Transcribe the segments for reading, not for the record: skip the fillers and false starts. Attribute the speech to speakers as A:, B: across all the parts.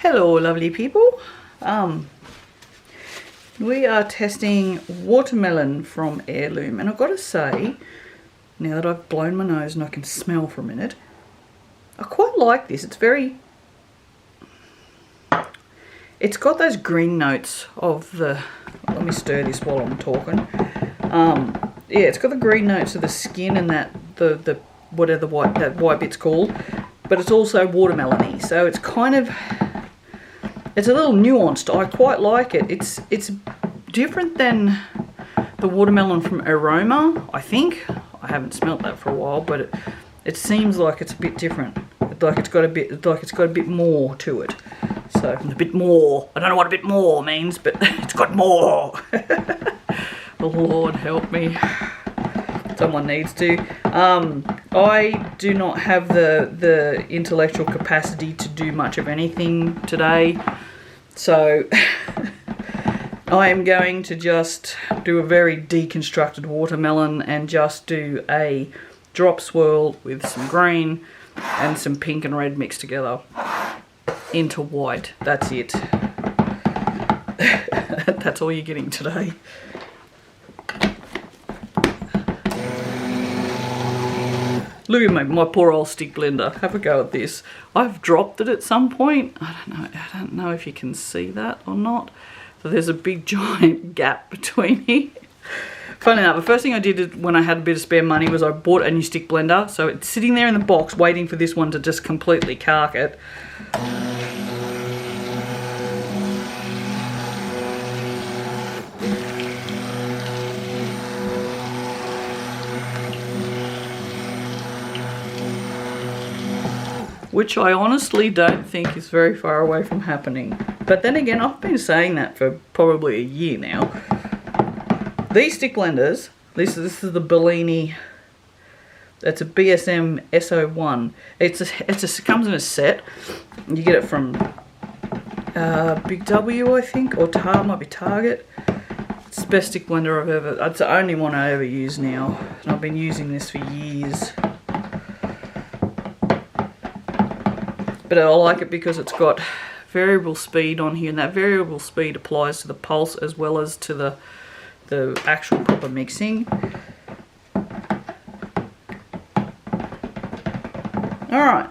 A: Hello lovely people. We are testing watermelon from Heirloom, and I've got to say, now that I've blown my nose and I can smell for a minute, I quite like this. It's got those green notes of the, let me stir this while I'm talking. Yeah, it's got the green notes of the skin and that the whatever that white bit's called, but it's also watermelony, so it's kind of, it's a little nuanced. I quite like it. It's different than the watermelon from Aroma, I think. I haven't smelt that for a while, but it seems like it's a bit different. Like it's got a bit more to it. So a bit more. I don't know what a bit more means, but it's got more. Oh, Lord help me. Someone needs to. I do not have the intellectual capacity to do much of anything today, so I am going to just do a very deconstructed watermelon and just do a drop swirl with some green and some pink and red mixed together into white. That's it. That's all you're getting today. Look at my poor old stick blender. Have a go at this. I've dropped it at some point. I don't know if you can see that or not. So there's a big giant gap between here. Funny enough, the first thing I did when I had a bit of spare money was I bought a new stick blender. So it's sitting there in the box waiting for this one to just completely cark it. Which I honestly don't think is very far away from happening. But then again, I've been saying that for probably a year now. These stick blenders, this is the Bellini, it's a BSM SO1. It comes in a set. You get it from Big W, I think, or might be Target. It's the best stick blender I've ever, it's the only one I ever use now. And I've been using this for years. But I like it because it's got variable speed on here, and that variable speed applies to the pulse as well as to the actual proper mixing. Alright,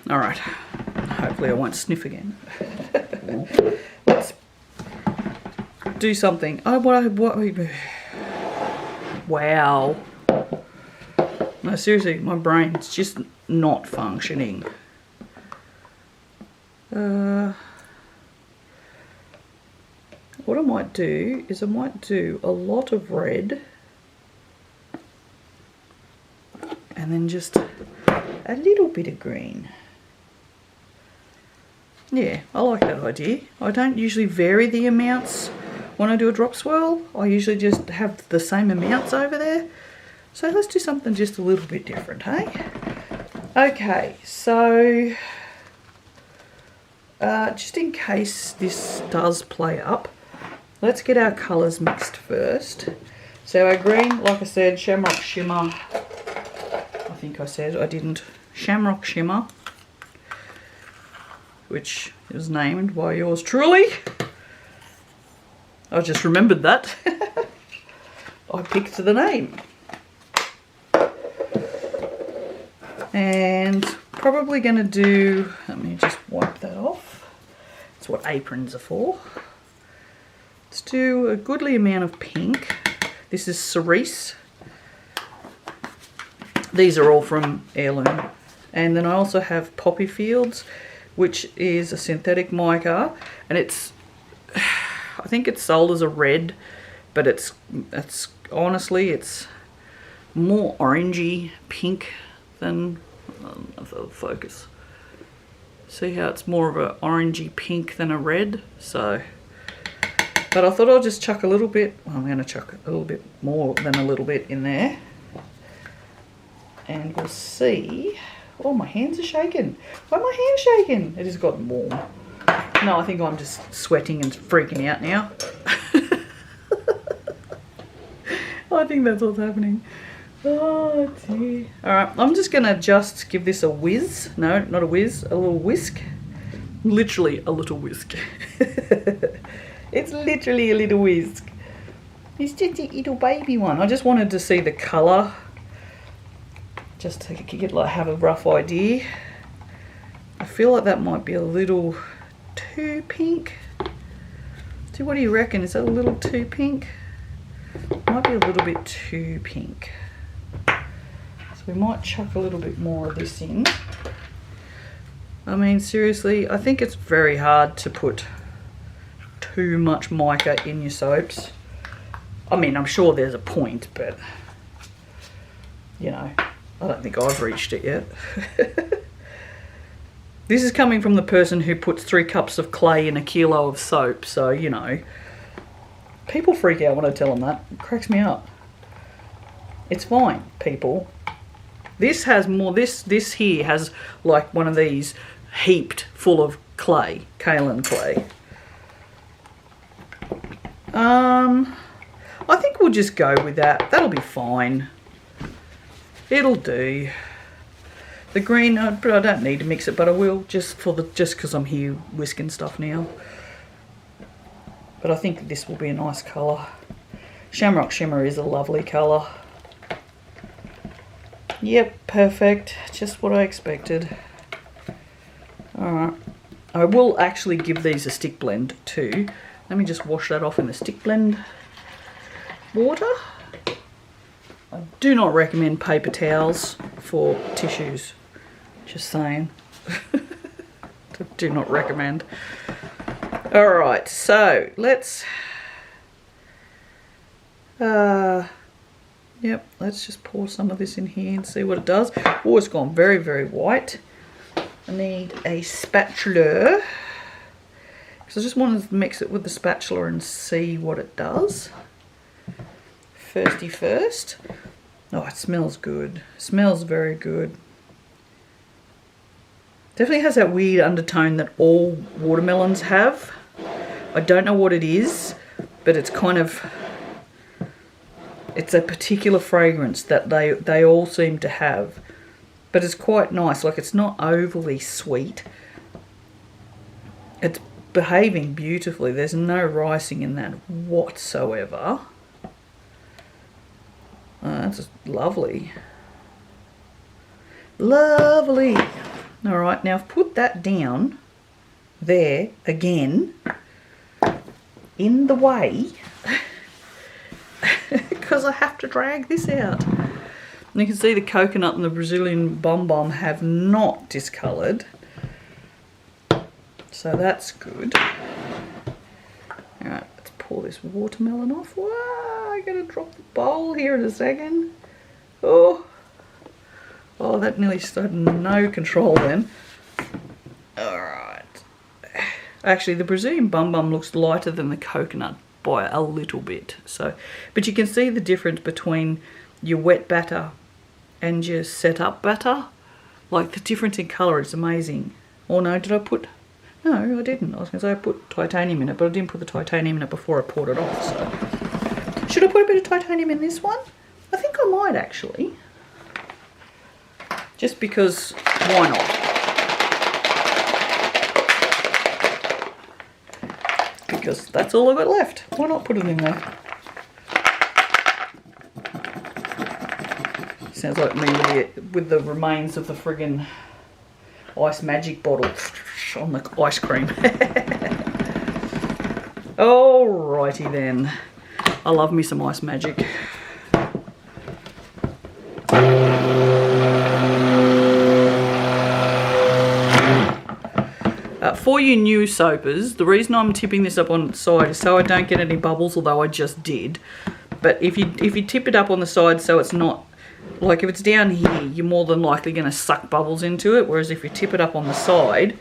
A: alright, hopefully I won't sniff again. Let's do something. Oh, wow. No, seriously, my brain's just not functioning. What I might do is I might do a lot of red and then just a little bit of green. Yeah, I like that idea. I don't usually vary the amounts when I do a drop swirl. I usually just have the same amounts over there. So let's do something just a little bit different, hey? Okay, so just in case this does play up, let's get our colours mixed first. So our green, like I said, Shamrock Shimmer. I think I said, I didn't. Shamrock Shimmer, which is named by yours truly. I just remembered that. I picked the name. And probably going to do, let me just wipe that off. That's what aprons are for. Let's do a goodly amount of pink. This is cerise. These are all from Heirloom. And then I also have Poppy Fields, which is a synthetic mica, and it's, I think it's sold as a red, but it's honestly, it's more orangey pink than, focus. See how it's more of an orangey pink than a red? So, but I thought I'll just chuck a little bit, well, I'm going to chuck a little bit more than a little bit in there. And we'll see. Oh, my hands are shaking. Why are my hands shaking? It has gotten warm. No, I think I'm just sweating and freaking out now. I think that's what's happening. Oh dear. Alright, I'm just going to just give this a whiz. No, not a whiz, a little whisk. literally a little whisk. It's literally a little whisk. It's just a little baby one. I just wanted to see the colour, just to get like have a rough idea. I feel like that might be a little too pink. So what do you reckon? Is that a little too pink? Might be a little bit too pink. So we might chuck a little bit more of this in. I mean, seriously, I think it's very hard to put too much mica in your soaps. I mean, I'm sure there's a point, but you know, I don't think I've reached it yet. This is coming from the person who puts 3 cups of clay in a kilo of soap, so you know, people freak out when I tell them that. It cracks me up. It's fine, people. This has more, this here has like one of these heaped full of clay, kaolin clay. I think we'll just go with that. That'll be fine. It'll do. The green, but I don't need to mix it, but I will just because I'm here whisking stuff now. But I think this will be a nice colour. Shamrock Shimmer is a lovely colour. Yep, perfect. Just what I expected. Alright. I will actually give these a stick blend too. Let me just wash that off in the stick blend water. I do not recommend paper towels for tissues. Just saying. Do not recommend. Alright, so let's yep, let's just pour some of this in here and see what it does. Oh, it's gone very, very white. I need a spatula because I just wanted to mix it with the spatula and see what it does. First. Oh, it smells good. It smells very good. Definitely has that weird undertone that all watermelons have. I don't know what it is, but it's kind of, it's a particular fragrance that they all seem to have. But it's quite nice. Like, it's not overly sweet. It's behaving beautifully. There's no ricing in that whatsoever. That's just lovely. Lovely. All right, now I've put that down there again in the way because I have to drag this out. And you can see the coconut and the Brazilian bomb have not discoloured. So that's good. All right, let's pour this watermelon off. Wow, I'm going to drop the bowl here in a second. Oh, that nearly started no control then. All right. Actually, the Brazilian bum looks lighter than the coconut by a little bit. So, but you can see the difference between your wet batter and your set up batter. Like, the difference in colour is amazing. Oh no, did I put... No, I didn't. I was going to say I put titanium in it, but I didn't put the titanium in it before I poured it off. So, should I put a bit of titanium in this one? I think I might actually. Just because, why not? Because that's all I've got left. Why not put it in there? Sounds like me with the remains of the friggin' ice magic bottle on the ice cream. Alrighty then. I love me some ice magic. For you new soapers, the reason I'm tipping this up on the side is so I don't get any bubbles, although I just did. But if you tip it up on the side so it's not, like if it's down here, you're more than likely going to suck bubbles into it, whereas if you tip it up on the side,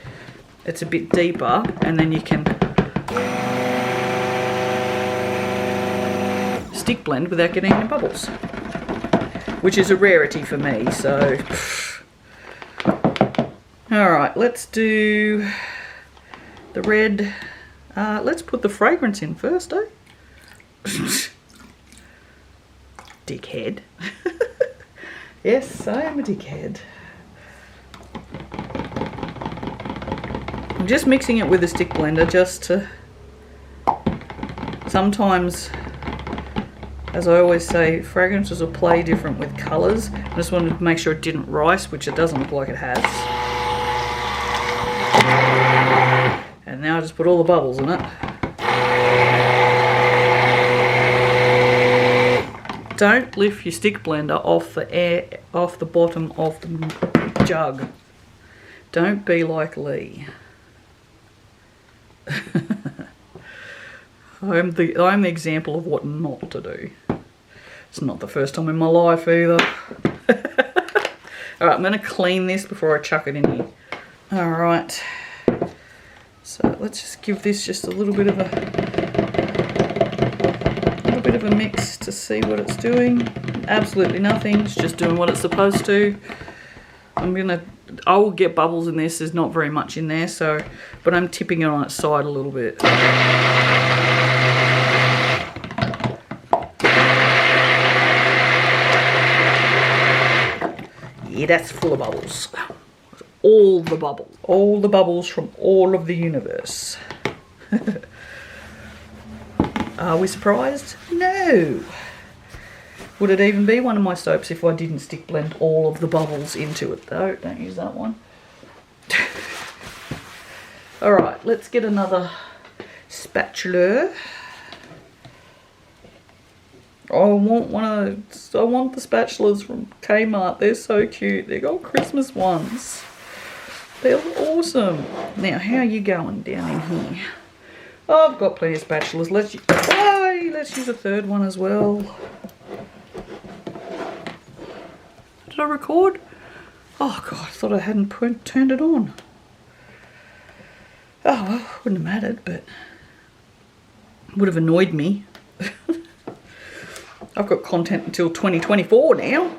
A: it's a bit deeper, and then you can stick blend without getting any bubbles, which is a rarity for me, so... Alright, let's do the red. Let's put the fragrance in first, eh? Dickhead. Yes, I am a dickhead. I'm just mixing it with a stick blender just to, sometimes, as I always say, fragrances will play different with colours. I just wanted to make sure it didn't rise, which it doesn't look like it has. And now I just put all the bubbles in it. Don't lift your stick blender off the air, off the bottom of the jug. Don't be like Lee. I'm the example of what not to do. It's not the first time in my life either. Alright, I'm going to clean this before I chuck it in here. Alright. So let's just give this just a little bit of a mix to see what it's doing. Absolutely nothing. It's just doing what it's supposed to. I will get bubbles in this. There's not very much in there, so, but I'm tipping it on its side a little bit. Yeah, that's full of bubbles. All the bubbles from all of the universe. Are we surprised? No. Would it even be one of my soaps if I didn't stick blend all of the bubbles into it though? Don't use that one. Alright, let's get another spatula. I want the spatulas from Kmart. They're so cute. They've got Christmas ones. They're awesome. Now, how are you going down in here? Oh, I've got plenty of spatulas. Let's use a third one as well. Did I record? Oh God, I thought I hadn't turned it on. Oh well, wouldn't have mattered, but would have annoyed me. I've got content until 2024 now,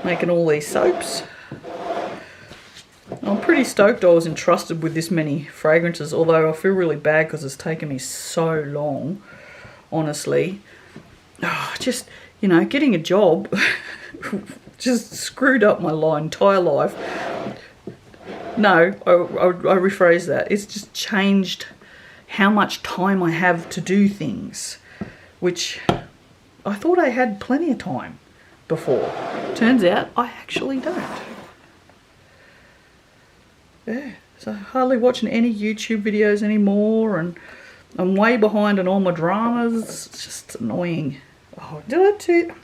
A: making all these soaps. I'm pretty stoked I was entrusted with this many fragrances, although I feel really bad because it's taken me so long, honestly. Oh, just, you know, getting a job just screwed up my entire life. No, I rephrase that. It's just changed how much time I have to do things, which I thought I had plenty of time before. Turns out I actually don't. Yeah, so hardly watching any YouTube videos anymore, and I'm way behind on all my dramas. It's just annoying. Oh, did I do...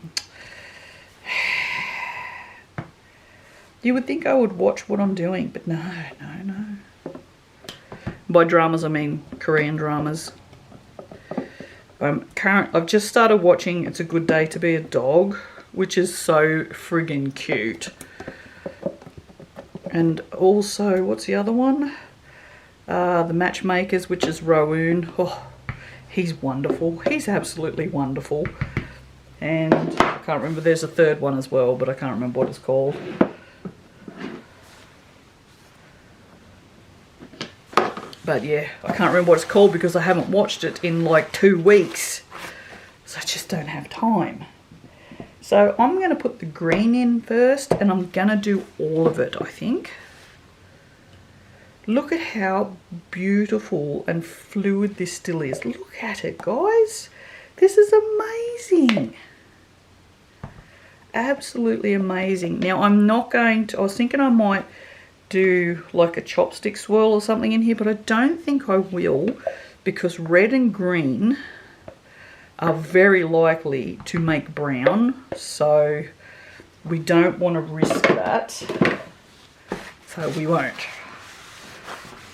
A: You would think I would watch what I'm doing, but no. By dramas, I mean Korean dramas. I've just started watching It's a Good Day to Be a Dog, which is so friggin' cute. And also, what's the other one? The Matchmakers, which is Rowoon. Oh, he's wonderful. He's absolutely wonderful. And I can't remember, there's a third one as well, but I can't remember what it's called. But yeah, I can't remember what it's called because I haven't watched it in like 2 weeks. So I just don't have time. So I'm going to put the green in first, and I'm going to do all of it, I think. Look at how beautiful and fluid this still is. Look at it, guys. This is amazing. Absolutely amazing. Now, I'm not going to... I was thinking I might do like a chopstick swirl or something in here, but I don't think I will, because red and green are very likely to make brown, so we don't want to risk that, so we won't.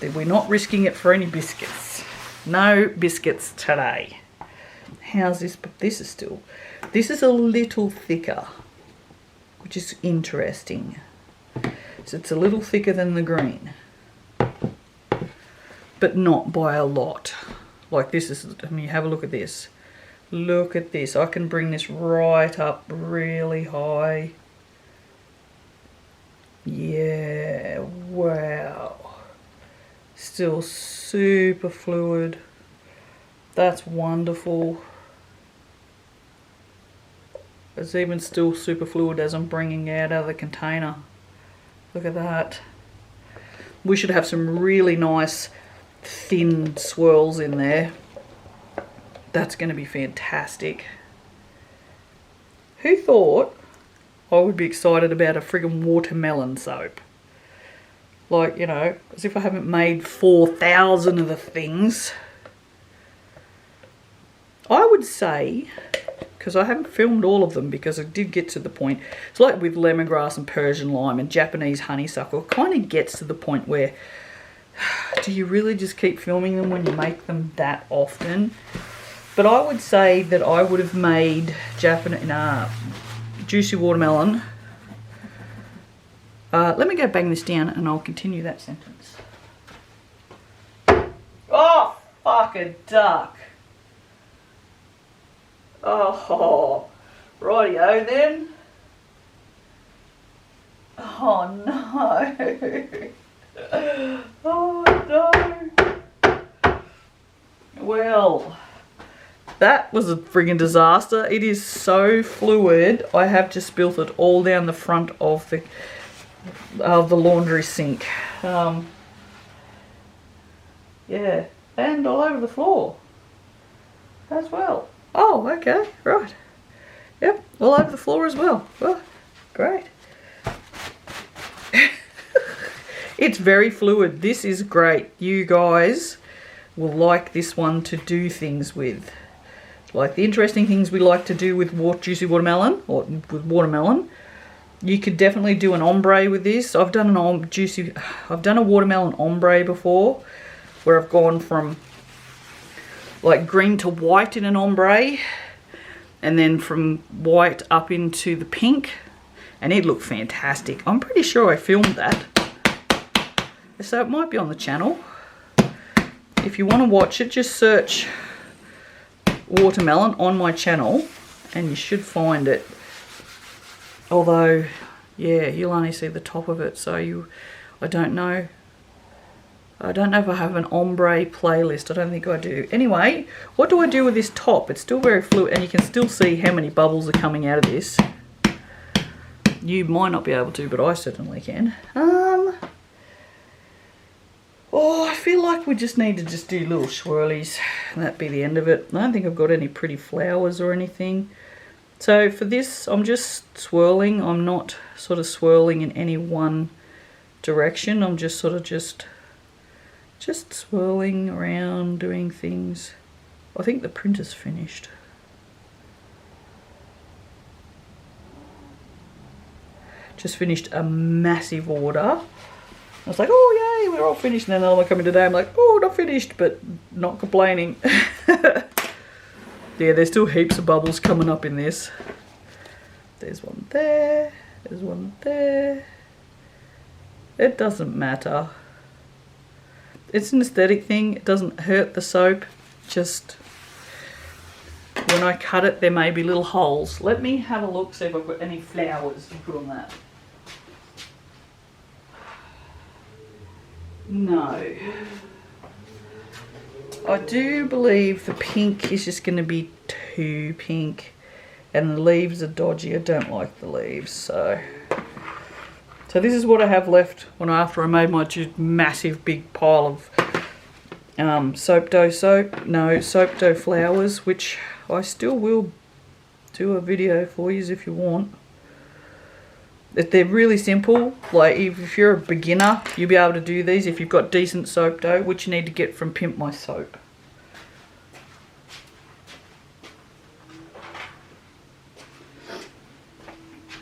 A: We're not risking it for any biscuits. No biscuits today. How's this? This is a little thicker, which is interesting. So it's a little thicker than the green, but not by a lot. Like this is, I mean, have a look at this. Look at this. I can bring this right up really high. Yeah, wow. Still super fluid. That's wonderful. It's even still super fluid as I'm bringing it out of the container. Look at that. We should have some really nice thin swirls in there. That's going to be fantastic. Who thought I would be excited about a friggin' watermelon soap? Like, you know, as if I haven't made 4,000 of the things. I would say, because I haven't filmed all of them because I did get to the point, it's like with lemongrass and Persian lime and Japanese honeysuckle, it kind of gets to the point where, do you really just keep filming them when you make them that often? But I would say that I would have made juicy watermelon. Let me go bang this down and I'll continue that sentence. Oh, fuck a duck. Oh, rightio then. Oh no. Oh no. Well, that was a friggin' disaster. It is so fluid. I have just spilt it all down the front of the laundry sink. Yeah, and all over the floor as well. Oh, okay, right. Yep, all over the floor as well. Oh, great. It's very fluid. This is great. You guys will like this one to do things with. Like the interesting things we like to do with juicy watermelon, or with watermelon. You could definitely do an ombre with this. I've done a watermelon ombre before, where I've gone from like green to white in an ombre, and then from white up into the pink, and it looked fantastic. I'm pretty sure I filmed that, so it might be on the channel. If you want to watch it, just search watermelon on my channel and you should find it. Although, yeah, you'll only see the top of it, so I don't know. I don't know if I have an ombre playlist. I don't think I do. Anyway, what do I do with this top? It's still very fluid, and you can still see how many bubbles are coming out of this. You might not be able to, but I certainly can. Oh, I feel like we just need to just do little swirlies, and that'd be the end of it. I don't think I've got any pretty flowers or anything. So for this, I'm just swirling. I'm not sort of swirling in any one direction. I'm just sort of just swirling around, doing things. I think the printer's finished. Just finished a massive order. I was like, oh yay, we're all finished. And then another one coming today. I'm like, oh, not finished, but not complaining. Yeah, there's still heaps of bubbles coming up in this. There's one there. There's one there. It doesn't matter. It's an aesthetic thing. It doesn't hurt the soap. Just when I cut it, there may be little holes. Let me have a look, see if I've got any flowers to put on that. No. I do believe the pink is just going to be too pink, and the leaves are dodgy. I don't like the leaves, so this is what I have left after I made my massive big pile of soap dough flowers, which I still will do a video for you if you want. They're really simple. Like if you're a beginner, you'll be able to do these if you've got decent soap dough, which you need to get from Pimp My Soap.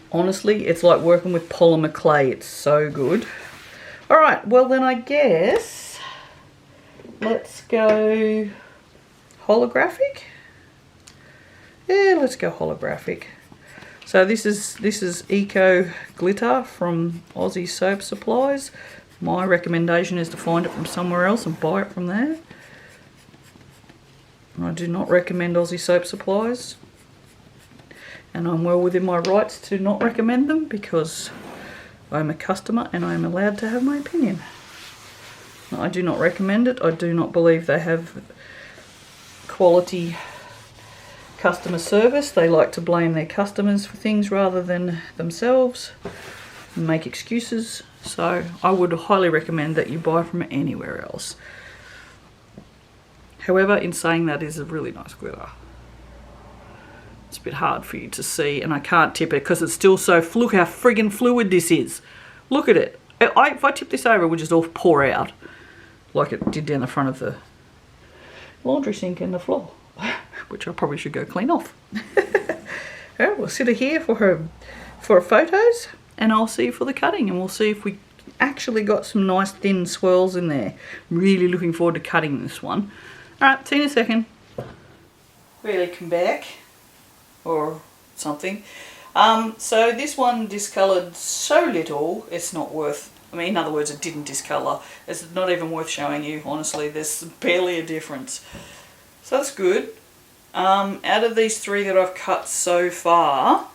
A: Honestly, it's like working with polymer clay. It's so good. All right, well then I guess let's go holographic. Yeah, let's go holographic. So this is Eco Glitter from Aussie Soap Supplies. My recommendation is to find it from somewhere else and buy it from there. I do not recommend Aussie Soap Supplies, and I'm well within my rights to not recommend them because I'm a customer and I'm allowed to have my opinion. I do not recommend it. I do not believe they have quality customer service. They like to blame their customers for things rather than themselves. make excuses. So I would highly recommend that you buy from anywhere else. However, in saying that, is a really nice glitter. It's a bit hard for you to see, and I can't tip it because it's still so... Look how friggin' fluid this is. Look at it. If I tip this over, it would just all pour out like it did down the front of the laundry sink and the floor, which I probably should go clean off. Alright, we'll sit her here for her photos, and I'll see you for the cutting, and we'll see if we actually got some nice thin swirls in there. Really looking forward to cutting this one. Alright, see you in a second. Really come back, or something. So this one discoloured so little, it's not worth... I mean, in other words, it didn't discolour. It's not even worth showing you, honestly. There's barely a difference. So that's good. Out of these 3 that I've cut so far,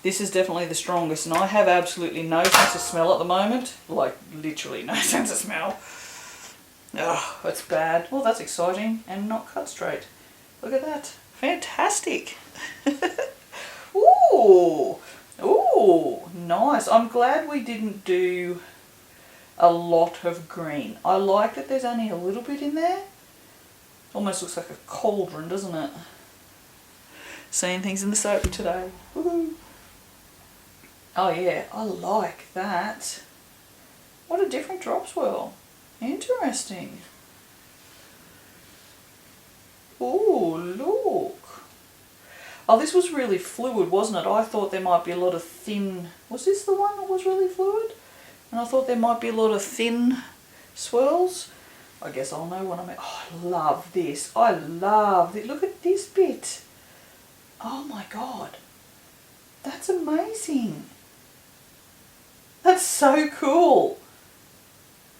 A: this is definitely the strongest. And I have absolutely no sense of smell at the moment. Like, literally no sense of smell. Oh, that's bad. Well, that's exciting and not cut straight. Look at that. Fantastic. Ooh. Ooh, nice. I'm glad we didn't do a lot of green. I like that there's only a little bit in there. Almost looks like a cauldron, doesn't it? Seeing things in the soap today. Woohoo. Oh yeah, I like that. What a different drop swirl. Interesting. Ooh, look. Oh, this was really fluid, wasn't it? I thought there might be a lot of thin... Was this the one that was really fluid? And I thought there might be a lot of thin swirls. I guess I'll know when I'm... Oh, I love this. I love it. Look at this bit. Oh my God. That's amazing. That's so cool.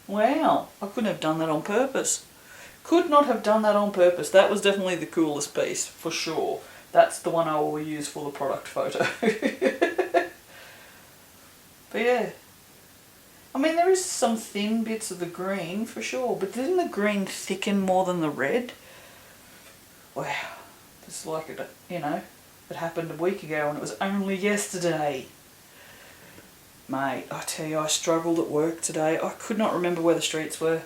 A: Wow. I couldn't have done that on purpose. Could not have done that on purpose. That was definitely the coolest piece, for sure. That's the one I will use for the product photo. But yeah. I mean, there is some thin bits of the green, for sure. But didn't the green thicken more than the red? Wow. It's like it, you know, it happened a week ago and it was only yesterday. Mate, I tell you, I struggled at work today. I could not remember where the streets were.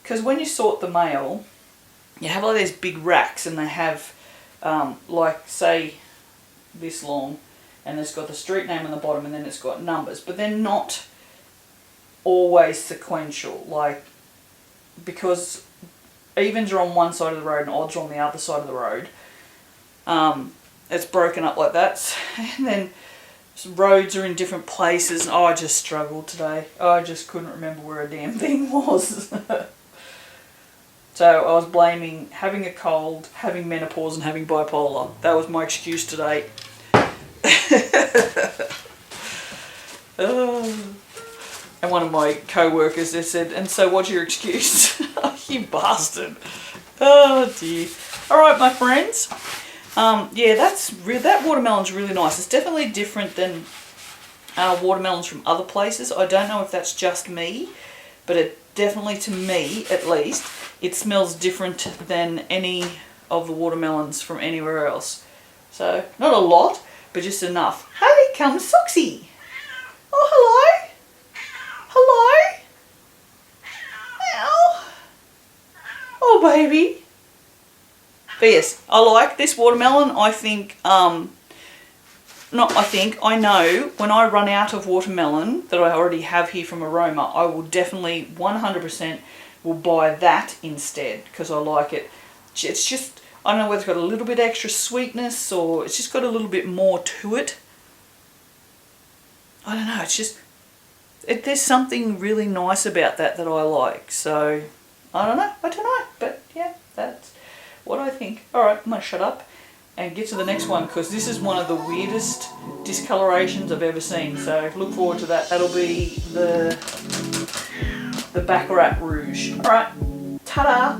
A: Because when you sort the mail, you have like these big racks and they have, like, say, this long, and it's got the street name on the bottom and then it's got numbers. But they're not always sequential, like, because evens are on one side of the road and odds are on the other side of the road. It's broken up like that, and then roads are in different places. Oh, I just struggled today. I just couldn't remember where a damn thing was. So I was blaming having a cold, having menopause and having bipolar. That was my excuse today. And one of my co-workers, they said, "And so what's your excuse?" You bastard. Oh dear. Alright, my friends. Yeah, that watermelon's really nice. It's definitely different than watermelons from other places. I don't know if that's just me, but it definitely, to me at least, it smells different than any of the watermelons from anywhere else. So, not a lot, but just enough. Hey, comes Soxy. Oh, hello. Hello. Ow. Oh, baby. But yes, I like this watermelon. I think, I know when I run out of watermelon that I already have here from Aroma, I will definitely 100% will buy that instead because I like it. It's just, I don't know whether it's got a little bit extra sweetness or it's just got a little bit more to it. I don't know, it's just, there's something really nice about that I like. So, I don't know, but yeah, that's what I think. Alright, I'm going to shut up and get to the next one because this is one of the weirdest discolorations I've ever seen. So look forward to that. That'll be the Baccarat Rouge. Alright, ta-da!